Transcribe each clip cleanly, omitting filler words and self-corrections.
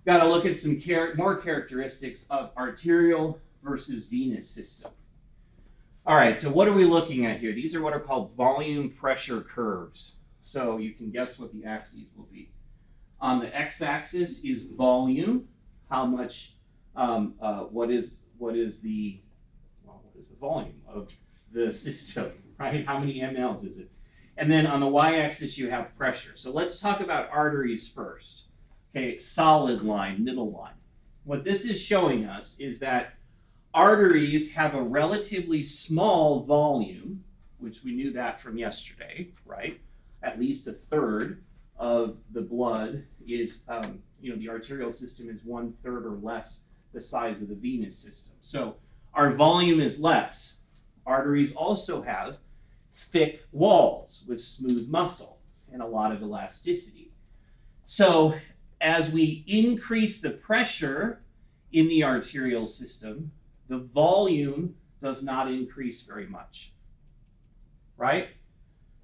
got to look at some more characteristics of arterial versus venous system. All right, so what are we looking at here? These are what are called volume pressure curves. So you can guess what the axes will be. On the x-axis is volume. How much? What is the volume of the system? Right? How many mLs is it? And then on the y-axis you have pressure. So let's talk about arteries first. Okay, solid line, middle line. What this is showing us is that arteries have a relatively small volume, which we knew that from yesterday, right? At least a third of the blood is, the arterial system is 1/3 or less the size of the venous system. So our volume is less. Arteries also have thick walls with smooth muscle and a lot of elasticity. So as we increase the pressure in the arterial system, the volume does not increase very much, right?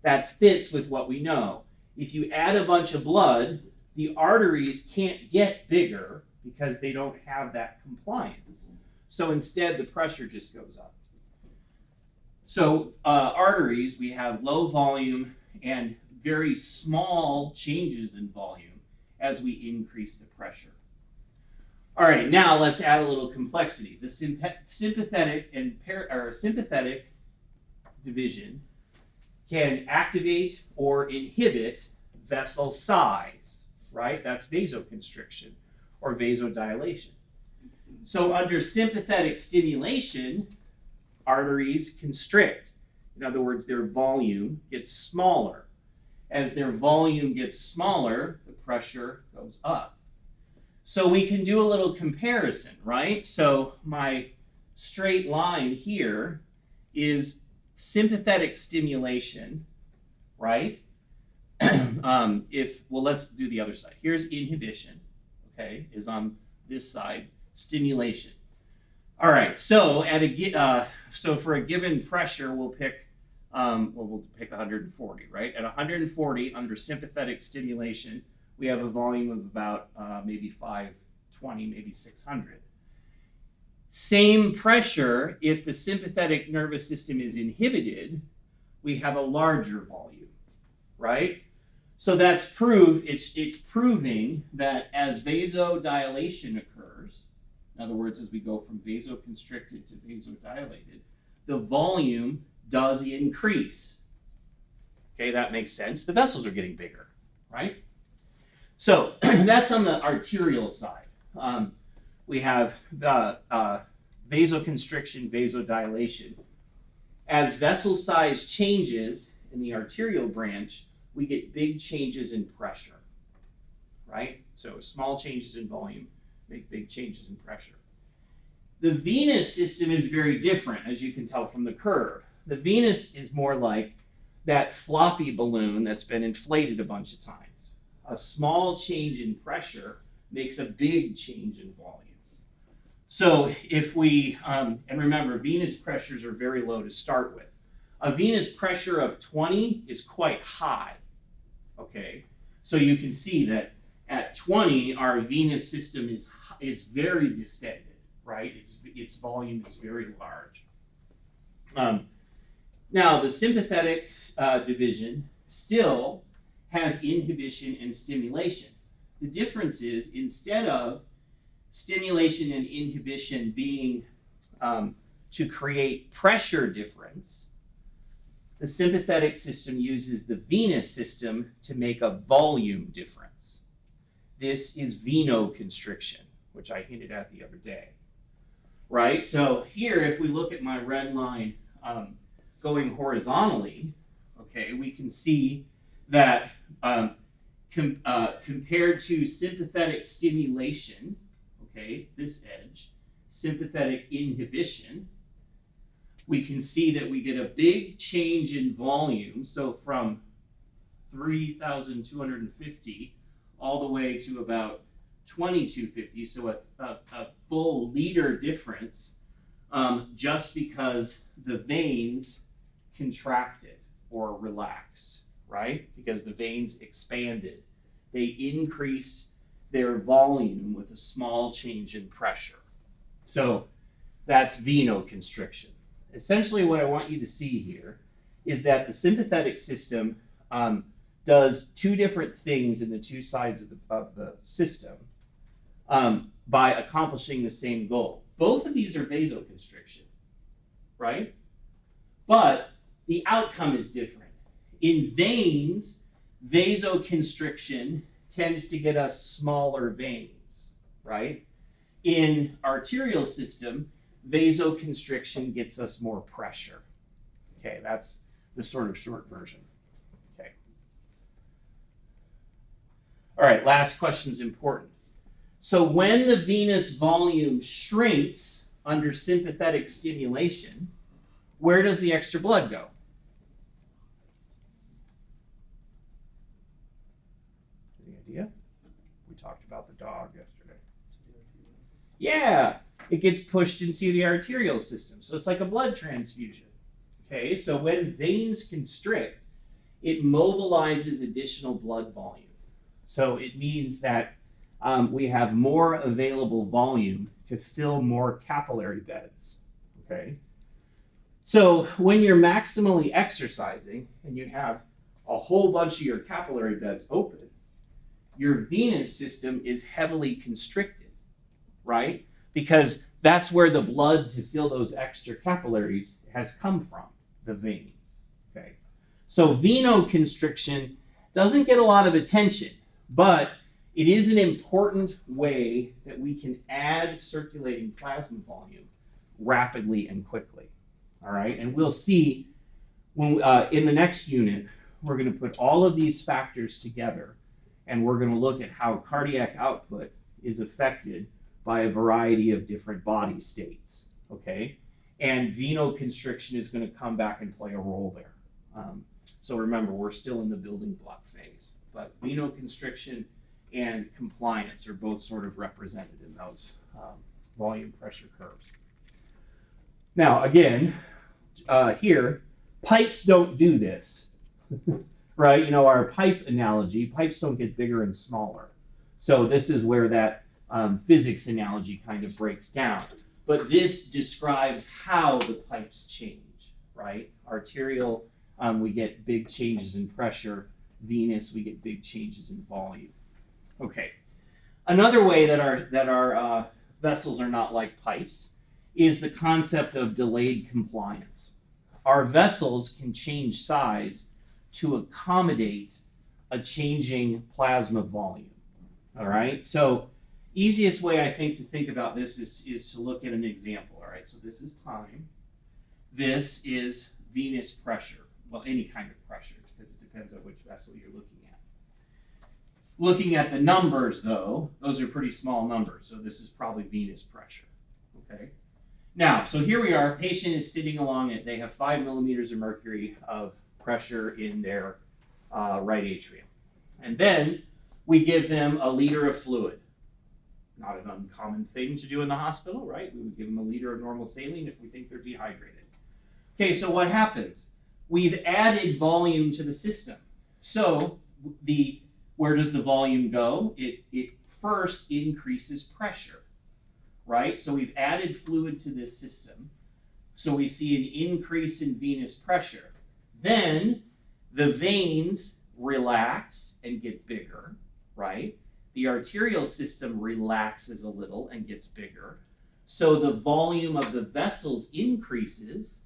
That fits with what we know. If you add a bunch of blood, the arteries can't get bigger because they don't have that compliance. So instead, the pressure just goes up. So arteries, we have low volume and very small changes in volume as we increase the pressure. All right, now let's add a little complexity. The sympathetic and sympathetic division can activate or inhibit vessel size, right? That's vasoconstriction or vasodilation. So under sympathetic stimulation, arteries constrict. In other words, their volume gets smaller. As their volume gets smaller, the pressure goes up. So we can do a little comparison, right? So my straight line here is sympathetic stimulation, right? Let's do the other side. Here's inhibition, okay, is on this side, stimulation. All right, so so for a given pressure, we'll pick 140, right? At 140 under sympathetic stimulation, we have a volume of about maybe 520, maybe 600. Same pressure, if the sympathetic nervous system is inhibited, we have a larger volume, right? So that's proof, it's proving that as vasodilation occurs, in other words, as we go from vasoconstricted to vasodilated, the volume does increase. Okay, that makes sense. The vessels are getting bigger, right? So that's on the arterial side. We have vasoconstriction, vasodilation. As vessel size changes in the arterial branch, we get big changes in pressure, right? So small changes in volume make big changes in pressure. The venous system is very different, as you can tell from the curve. The venous is more like that floppy balloon that's been inflated a bunch of times. A small change in pressure makes a big change in volume. So if we, and remember, venous pressures are very low to start with. A venous pressure of 20 is quite high, okay? So you can see that at 20, our venous system is very distended, right? Its volume is very large. Now, the sympathetic division still has inhibition and stimulation. The difference is, instead of stimulation and inhibition being to create pressure difference, the sympathetic system uses the venous system to make a volume difference. This is venoconstriction, which I hinted at the other day, right? So here, if we look at my red line going horizontally, okay, we can see that compared to sympathetic stimulation, okay, this edge, sympathetic inhibition, we can see that we get a big change in volume. So from 3,250 all the way to about 2,250, so a full liter difference, just because the veins contracted or relaxed, right? Because the veins expanded. They increased their volume with a small change in pressure. So that's venoconstriction. Essentially what I want you to see here is that the sympathetic system does two different things in the two sides of the system by accomplishing the same goal. Both of these are vasoconstriction, right? But the outcome is different. In veins, vasoconstriction tends to get us smaller veins, right? In arterial system, vasoconstriction gets us more pressure. Okay, that's the sort of short version. Okay. All right, last question is important. So when the venous volume shrinks under sympathetic stimulation, where does the extra blood go? Any idea? We talked about the dog yesterday. Yeah, it gets pushed into the arterial system. So it's like a blood transfusion. Okay, so when veins constrict, it mobilizes additional blood volume. So it means that we have more available volume to fill more capillary beds. Okay, so when you're maximally exercising and you have a whole bunch of your capillary beds open, your venous system is heavily constricted, right? Because that's where the blood to fill those extra capillaries has come from, the veins. Okay, so venoconstriction doesn't get a lot of attention, but it is an important way that we can add circulating plasma volume rapidly and quickly. All right, and we'll see when in the next unit, we're going to put all of these factors together, and we're going to look at how cardiac output is affected by a variety of different body states. Okay, and venoconstriction is going to come back and play a role there. So remember, we're still in the building block phase, but venoconstriction and compliance are both sort of represented in those volume pressure curves. Now, again, here, pipes don't do this, right? You know, our pipe analogy, pipes don't get bigger and smaller. So this is where that physics analogy kind of breaks down. But this describes how the pipes change, right? Arterial, we get big changes in pressure. Venous, we get big changes in volume. Okay, another way that our vessels are not like pipes is the concept of delayed compliance. Our vessels can change size to accommodate a changing plasma volume. All right, so easiest way I think to think about this is to look at an example. All right, so this is time. This is venous pressure. Well, any kind of pressure, because it depends on which vessel you're looking at. Looking at the numbers, though, those are pretty small numbers, so this is probably venous pressure. Okay. Now, so here we are. Patient is sitting along it. They have 5 millimeters of mercury of pressure in their right atrium, and then we give them a liter of fluid. Not an uncommon thing to do in the hospital, right? We would give them a liter of normal saline if we think they're dehydrated. Okay, so what happens? We've added volume to the system. So where does the volume go? It first increases pressure, right? So we've added fluid to this system. So we see an increase in venous pressure. Then the veins relax and get bigger, right? The arterial system relaxes a little and gets bigger. So the volume of the vessels increases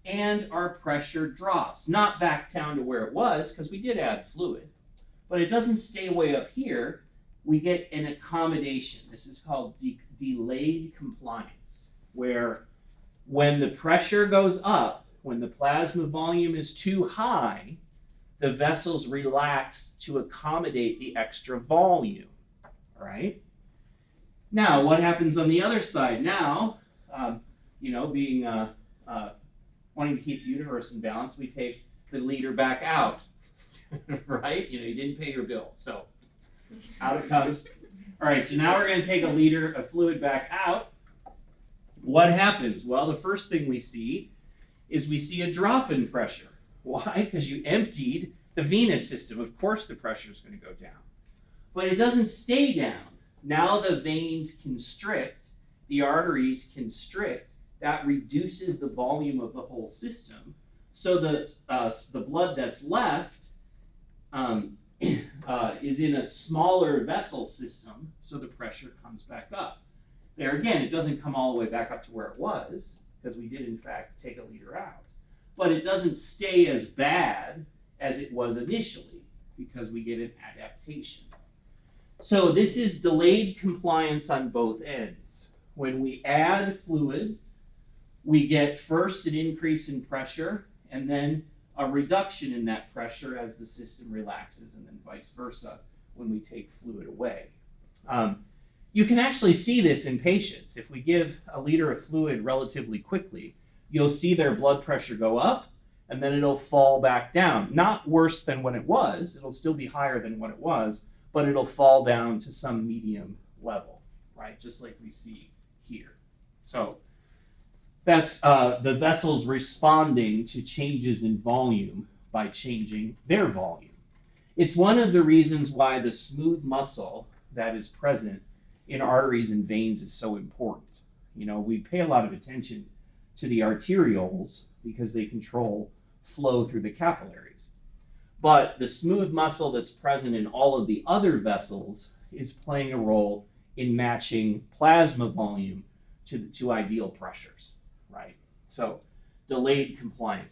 and our pressure drops. Not back down to where it was, because we did add fluid, but it doesn't stay way up here. We get an accommodation. This is called delayed compliance, where when the pressure goes up, when the plasma volume is too high, the vessels relax to accommodate the extra volume, all right? Now, what happens on the other side? Now, being wanting to keep the universe in balance, we take the liter back out, right? You didn't pay your bill, so out it comes. All right, so now we're going to take a liter of fluid back out. What happens? Well, the first thing we see is we see a drop in pressure. Why? Because you emptied the venous system. Of course the pressure is going to go down. But it doesn't stay down. Now the veins constrict, the arteries constrict. That reduces the volume of the whole system. So that the blood that's left is in a smaller vessel system, so the pressure comes back up. There again, it doesn't come all the way back up to where it was, because we did in fact take a liter out. But it doesn't stay as bad as it was initially, because we get an adaptation. So this is delayed compliance on both ends. When we add fluid, we get first an increase in pressure, and then a reduction in that pressure as the system relaxes, and then vice versa when we take fluid away. You can actually see this in patients. If we give a liter of fluid relatively quickly, you'll see their blood pressure go up, and then it'll fall back down. Not worse than when it was. It'll still be higher than what it was, but it'll fall down to some medium level, right? Just like we see here. So that's the vessels responding to changes in volume by changing their volume. It's one of the reasons why the smooth muscle that is present in arteries and veins is so important. You know, we pay a lot of attention to the arterioles because they control flow through the capillaries. But the smooth muscle that's present in all of the other vessels is playing a role in matching plasma volume to ideal pressures, right? So delayed compliance.